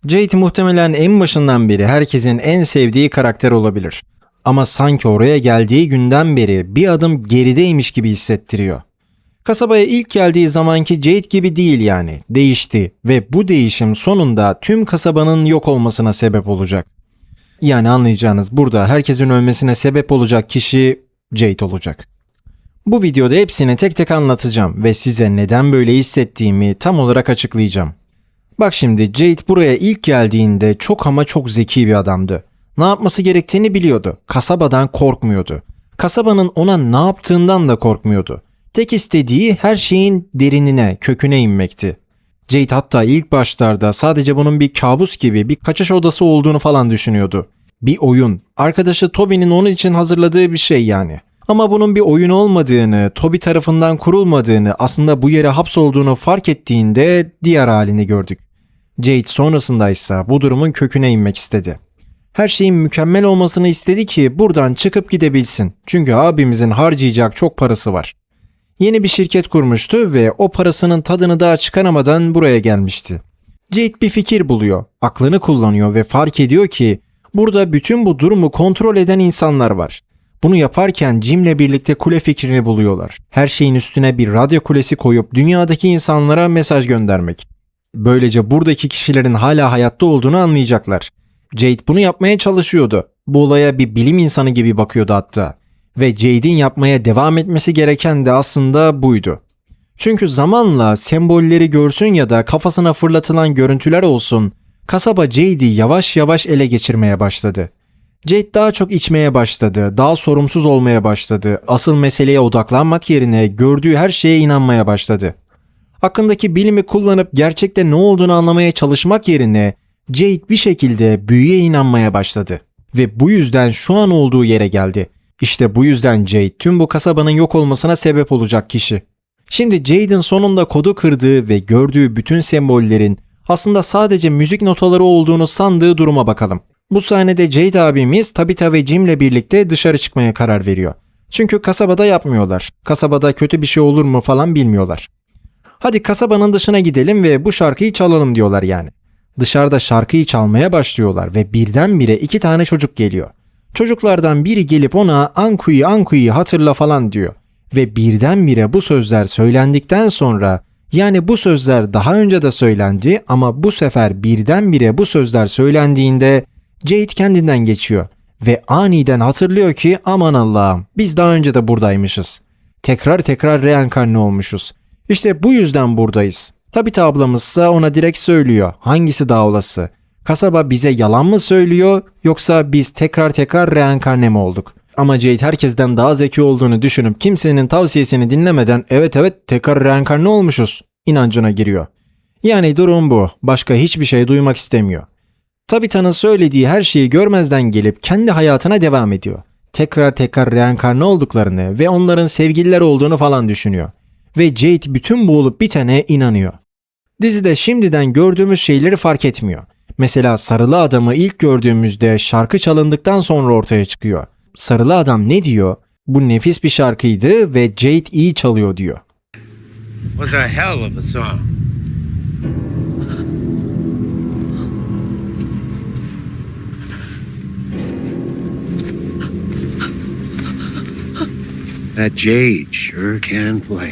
Jade muhtemelen en başından beri herkesin en sevdiği karakter olabilir. Ama sanki oraya geldiği günden beri bir adım gerideymiş gibi hissettiriyor. Kasabaya ilk geldiği zamanki Jade gibi değil yani. Değişti ve bu değişim sonunda tüm kasabanın yok olmasına sebep olacak. Yani anlayacağınız burada herkesin ölmesine sebep olacak kişi Jade olacak. Bu videoda hepsini tek tek anlatacağım ve size neden böyle hissettiğimi tam olarak açıklayacağım. Bak şimdi Jade buraya ilk geldiğinde çok ama çok zeki bir adamdı. Ne yapması gerektiğini biliyordu. Kasabadan korkmuyordu. Kasabanın ona ne yaptığından da korkmuyordu. Tek istediği her şeyin derinine, köküne inmekti. Jade hatta ilk başlarda sadece bunun bir kabus gibi bir kaçış odası olduğunu falan düşünüyordu. Bir oyun. Arkadaşı Toby'nin onun için hazırladığı bir şey yani. Ama bunun bir oyun olmadığını, Toby tarafından kurulmadığını, aslında bu yere hapsolduğunu fark ettiğinde diğer halini gördük. Jade sonrasında ise bu durumun köküne inmek istedi. Her şeyin mükemmel olmasını istedi ki buradan çıkıp gidebilsin. Çünkü abimizin harcayacak çok parası var. Yeni bir şirket kurmuştu ve o parasının tadını daha çıkaramadan buraya gelmişti. Jade bir fikir buluyor, aklını kullanıyor ve fark ediyor ki burada bütün bu durumu kontrol eden insanlar var. Bunu yaparken Jim'le birlikte kule fikrini buluyorlar. Her şeyin üstüne bir radyo kulesi koyup dünyadaki insanlara mesaj göndermek. Böylece buradaki kişilerin hala hayatta olduğunu anlayacaklar. Jade bunu yapmaya çalışıyordu. Bu olaya bir bilim insanı gibi bakıyordu hatta. Ve Jade'in yapmaya devam etmesi gereken de aslında buydu. Çünkü zamanla sembolleri görsün ya da kafasına fırlatılan görüntüler olsun, kasaba Jade'i yavaş yavaş ele geçirmeye başladı. Jade daha çok içmeye başladı, daha sorumsuz olmaya başladı, asıl meseleye odaklanmak yerine gördüğü her şeye inanmaya başladı. Hakkındaki bilimi kullanıp gerçekte ne olduğunu anlamaya çalışmak yerine Jade bir şekilde büyüye inanmaya başladı. Ve bu yüzden şu an olduğu yere geldi. İşte bu yüzden Jade tüm bu kasabanın yok olmasına sebep olacak kişi. Şimdi Jade'in sonunda kodu kırdığı ve gördüğü bütün sembollerin aslında sadece müzik notaları olduğunu sandığı duruma bakalım. Bu sahnede Jade abimiz Tabitha ve Jim'le birlikte dışarı çıkmaya karar veriyor. Çünkü kasabada yapmıyorlar. Kasabada kötü bir şey olur mu falan bilmiyorlar. Hadi kasabanın dışına gidelim ve bu şarkıyı çalalım diyorlar yani. Dışarıda şarkıyı çalmaya başlıyorlar ve birdenbire 2 tane çocuk geliyor. Çocuklardan biri gelip ona Anku'yu Anku'yu hatırla falan diyor. Ve birdenbire bu sözler söylendikten sonra, yani bu sözler daha önce de söylendi ama bu sefer birdenbire bu sözler söylendiğinde Jade kendinden geçiyor. Ve aniden hatırlıyor ki aman Allah'ım biz daha önce de buradaymışız. Tekrar reenkarne olmuşuz. İşte bu yüzden buradayız. Tabitha ablamızsa ona direkt söylüyor. Hangisi daha olası? Kasaba bize yalan mı söylüyor yoksa biz tekrar reenkarne mi olduk? Ama Jade herkesten daha zeki olduğunu düşünüp kimsenin tavsiyesini dinlemeden evet tekrar reenkarne olmuşuz inancına giriyor. Yani durum bu. Başka hiçbir şey duymak istemiyor. Tabitha'nın söylediği her şeyi görmezden gelip kendi hayatına devam ediyor. Tekrar reenkarne olduklarını ve onların sevgililer olduğunu falan düşünüyor. Ve Jade bütün bu olup bitene inanıyor. Dizide şimdiden gördüğümüz şeyleri fark etmiyor. Mesela sarılı adamı ilk gördüğümüzde şarkı çalındıktan sonra ortaya çıkıyor. Sarılı adam ne diyor? Bu nefis bir şarkıydı ve Jade iyi çalıyor diyor. Was a hell of a song. That Jade sure can play.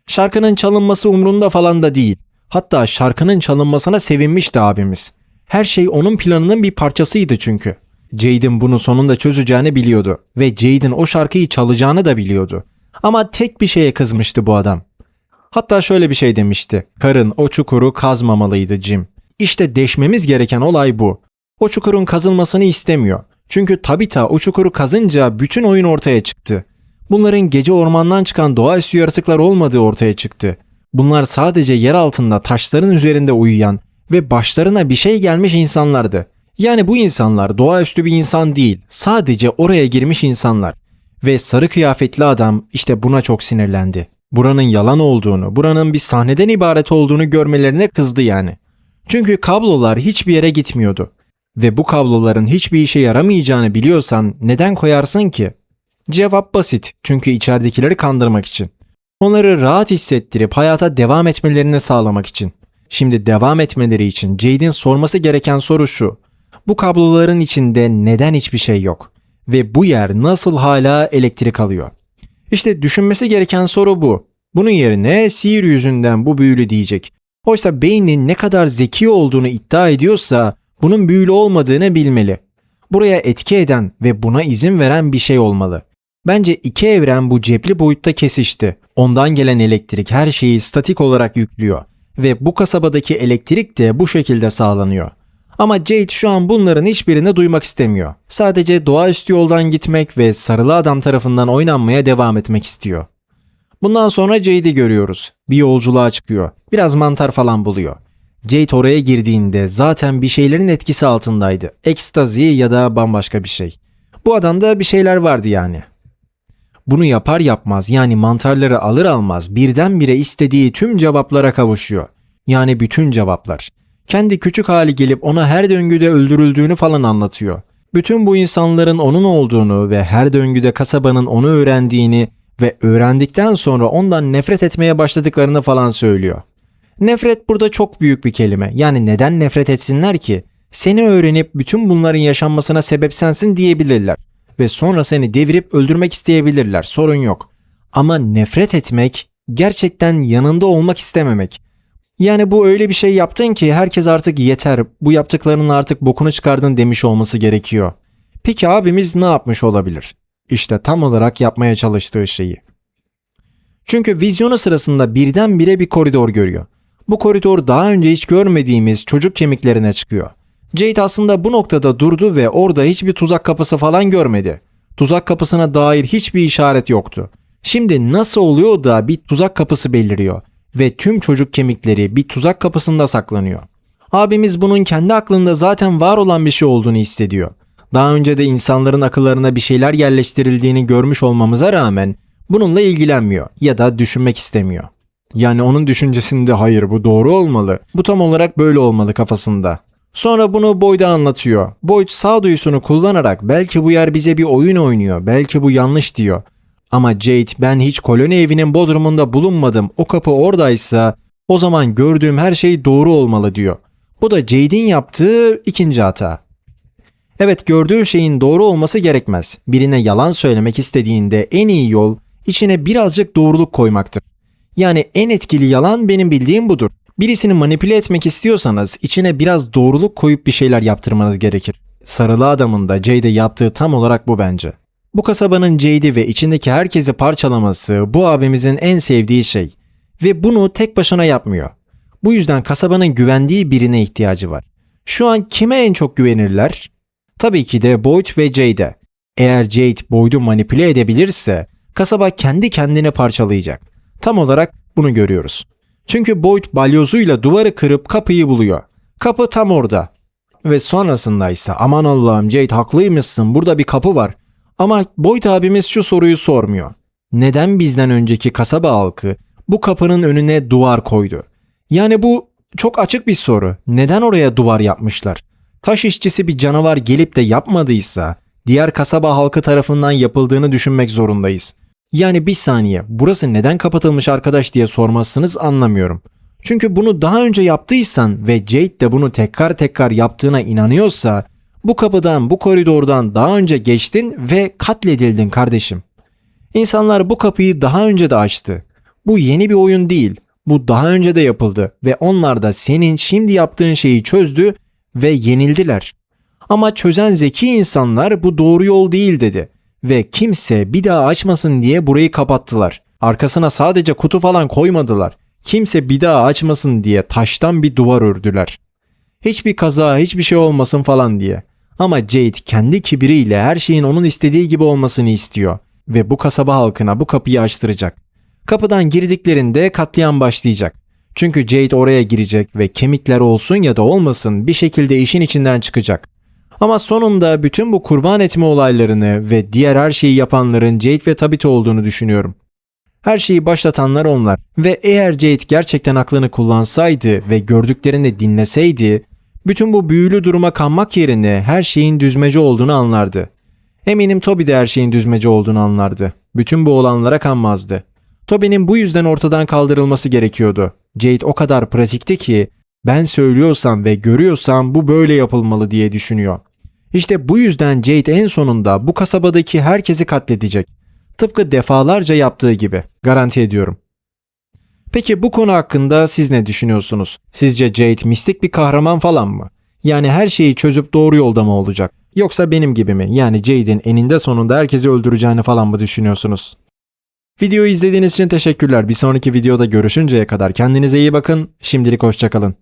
Şarkının çalınması umrunda falan da değil. Hatta şarkının çalınmasına sevinmişti abimiz. Her şey onun planının bir parçasıydı çünkü. Jade'in bunu sonunda çözeceğini biliyordu ve Jade'in o şarkıyı çalacağını da biliyordu. Ama tek bir şeye kızmıştı bu adam. Hatta şöyle bir şey demişti. Karın o çukuru kazmamalıydı Jim. İşte deşmemiz gereken olay bu. O çukurun kazılmasını istemiyor. Çünkü Tabitha o çukuru kazınca bütün oyun ortaya çıktı. Bunların gece ormandan çıkan doğaüstü yaratıklar olmadığı ortaya çıktı. Bunlar sadece yer altında taşların üzerinde uyuyan ve başlarına bir şey gelmiş insanlardı. Yani bu insanlar doğaüstü bir insan değil, sadece oraya girmiş insanlar. Ve sarı kıyafetli adam işte buna çok sinirlendi. Buranın yalan olduğunu, buranın bir sahneden ibaret olduğunu görmelerine kızdı yani. Çünkü kablolar hiçbir yere gitmiyordu. Ve bu kabloların hiçbir işe yaramayacağını biliyorsan neden koyarsın ki? Cevap basit, çünkü içeridekileri kandırmak için. Onları rahat hissettirip hayata devam etmelerini sağlamak için. Şimdi devam etmeleri için Jade'in sorması gereken soru şu. Bu kabloların içinde neden hiçbir şey yok? Ve bu yer nasıl hala elektrik alıyor? İşte düşünmesi gereken soru bu. Bunun yerine sihir yüzünden bu büyülü diyecek. Oysa beynin ne kadar zeki olduğunu iddia ediyorsa bunun büyülü olmadığını bilmeli. Buraya etki eden ve buna izin veren bir şey olmalı. Bence iki evren bu cepli boyutta kesişti. Ondan gelen elektrik her şeyi statik olarak yüklüyor. Ve bu kasabadaki elektrik de bu şekilde sağlanıyor. Ama Jade şu an bunların hiçbirini duymak istemiyor. Sadece doğaüstü yoldan gitmek ve sarılı adam tarafından oynanmaya devam etmek istiyor. Bundan sonra Jade'i görüyoruz. Bir yolculuğa çıkıyor. Biraz mantar falan buluyor. Jade oraya girdiğinde zaten bir şeylerin etkisi altındaydı. Ekstazi ya da bambaşka bir şey. Bu adamda bir şeyler vardı yani. Bunu yapar yapmaz yani mantarları alır almaz birdenbire istediği tüm cevaplara kavuşuyor. Yani bütün cevaplar. Kendi küçük hali gelip ona her döngüde öldürüldüğünü falan anlatıyor. Bütün bu insanların onun olduğunu ve her döngüde kasabanın onu öğrendiğini ve öğrendikten sonra ondan nefret etmeye başladıklarını falan söylüyor. Nefret burada çok büyük bir kelime. Yani neden nefret etsinler ki? Seni öğrenip bütün bunların yaşanmasına sebep sensin diyebilirler. Ve sonra seni devirip öldürmek isteyebilirler. Sorun yok. Ama nefret etmek gerçekten yanında olmak istememek. Yani bu öyle bir şey yaptın ki herkes artık yeter, bu yaptıklarının artık bokunu çıkardın demiş olması gerekiyor. Peki abimiz ne yapmış olabilir? İşte tam olarak yapmaya çalıştığı şeyi. Çünkü vizyonu sırasında birdenbire bir koridor görüyor. Bu koridor daha önce hiç görmediğimiz çocuk kemiklerine çıkıyor. Jade aslında bu noktada durdu ve orada hiçbir tuzak kapısı falan görmedi. Tuzak kapısına dair hiçbir işaret yoktu. Şimdi nasıl oluyor da bir tuzak kapısı beliriyor ve tüm çocuk kemikleri bir tuzak kapısında saklanıyor. Abimiz bunun kendi aklında zaten var olan bir şey olduğunu hissediyor. Daha önce de insanların akıllarına bir şeyler yerleştirildiğini görmüş olmamıza rağmen bununla ilgilenmiyor ya da düşünmek istemiyor. Yani onun düşüncesinde hayır bu doğru olmalı, bu tam olarak böyle olmalı kafasında. Sonra bunu Boyd'a anlatıyor. Boyd sağduyusunu kullanarak belki bu yer bize bir oyun oynuyor, belki bu yanlış diyor. Ama Jade ben hiç koloni evinin bodrumunda bulunmadım, o kapı oradaysa o zaman gördüğüm her şey doğru olmalı diyor. Bu da Jade'in yaptığı ikinci hata. Evet gördüğü şeyin doğru olması gerekmez. Birine yalan söylemek istediğinde en iyi yol içine birazcık doğruluk koymaktır. Yani en etkili yalan benim bildiğim budur. Birisini manipüle etmek istiyorsanız içine biraz doğruluk koyup bir şeyler yaptırmanız gerekir. Sarılı adamın da Jade'e yaptığı tam olarak bu bence. Bu kasabanın Jade'i ve içindeki herkesi parçalaması bu abimizin en sevdiği şey. Ve bunu tek başına yapmıyor. Bu yüzden kasabanın güvendiği birine ihtiyacı var. Şu an kime en çok güvenirler? Tabii ki de Boyd ve Jade'e. Eğer Jade Boyd'u manipüle edebilirse kasaba kendi kendine parçalayacak. Tam olarak bunu görüyoruz. Çünkü Boyd balyozuyla duvarı kırıp kapıyı buluyor. Kapı tam orada. Ve sonrasında ise aman Allah'ım Jade haklıymışsın burada bir kapı var. Ama Boyd abimiz şu soruyu sormuyor. Neden bizden önceki kasaba halkı bu kapının önüne duvar koydu? Yani bu çok açık bir soru. Neden oraya duvar yapmışlar? Taş işçisi bir canavar gelip de yapmadıysa diğer kasaba halkı tarafından yapıldığını düşünmek zorundayız. Yani bir saniye burası neden kapatılmış arkadaş diye sormazsınız anlamıyorum. Çünkü bunu daha önce yaptıysan ve Jade de bunu tekrar tekrar yaptığına inanıyorsa bu kapıdan bu koridordan daha önce geçtin ve katledildin kardeşim. İnsanlar bu kapıyı daha önce de açtı. Bu yeni bir oyun değil. Bu daha önce de yapıldı ve onlar da senin şimdi yaptığın şeyi çözdü ve yenildiler. Ama çözen zeki insanlar bu doğru yol değil dedi. Ve kimse bir daha açmasın diye burayı kapattılar. Arkasına sadece kutu falan koymadılar. Kimse bir daha açmasın diye taştan bir duvar ördüler. Hiçbir kaza, hiçbir şey olmasın falan diye. Ama Jade kendi kibiriyle her şeyin onun istediği gibi olmasını istiyor. Ve bu kasaba halkına bu kapıyı açtıracak. Kapıdan girdiklerinde katliam başlayacak. Çünkü Jade oraya girecek ve kemikler olsun ya da olmasın bir şekilde işin içinden çıkacak. Ama sonunda bütün bu kurban etme olaylarını ve diğer her şeyi yapanların Jade ve Tabitha olduğunu düşünüyorum. Her şeyi başlatanlar onlar ve eğer Jade gerçekten aklını kullansaydı ve gördüklerini dinleseydi, bütün bu büyülü duruma kanmak yerine her şeyin düzmece olduğunu anlardı. Eminim Toby de her şeyin düzmece olduğunu anlardı. Bütün bu olanlara kanmazdı. Toby'nin bu yüzden ortadan kaldırılması gerekiyordu. Jade o kadar pratikti ki Ben söylüyorsam ve görüyorsam bu böyle yapılmalı diye düşünüyor. İşte bu yüzden Jade en sonunda bu kasabadaki herkesi katledecek. Tıpkı defalarca yaptığı gibi. Garanti ediyorum. Peki bu konu hakkında siz ne düşünüyorsunuz? Sizce Jade mistik bir kahraman falan mı? Yani her şeyi çözüp doğru yolda mı olacak? Yoksa benim gibi mi? Yani Jade'in eninde sonunda herkesi öldüreceğini falan mı düşünüyorsunuz? Videoyu izlediğiniz için teşekkürler. Bir sonraki videoda görüşünceye kadar kendinize iyi bakın. Şimdilik hoşça kalın.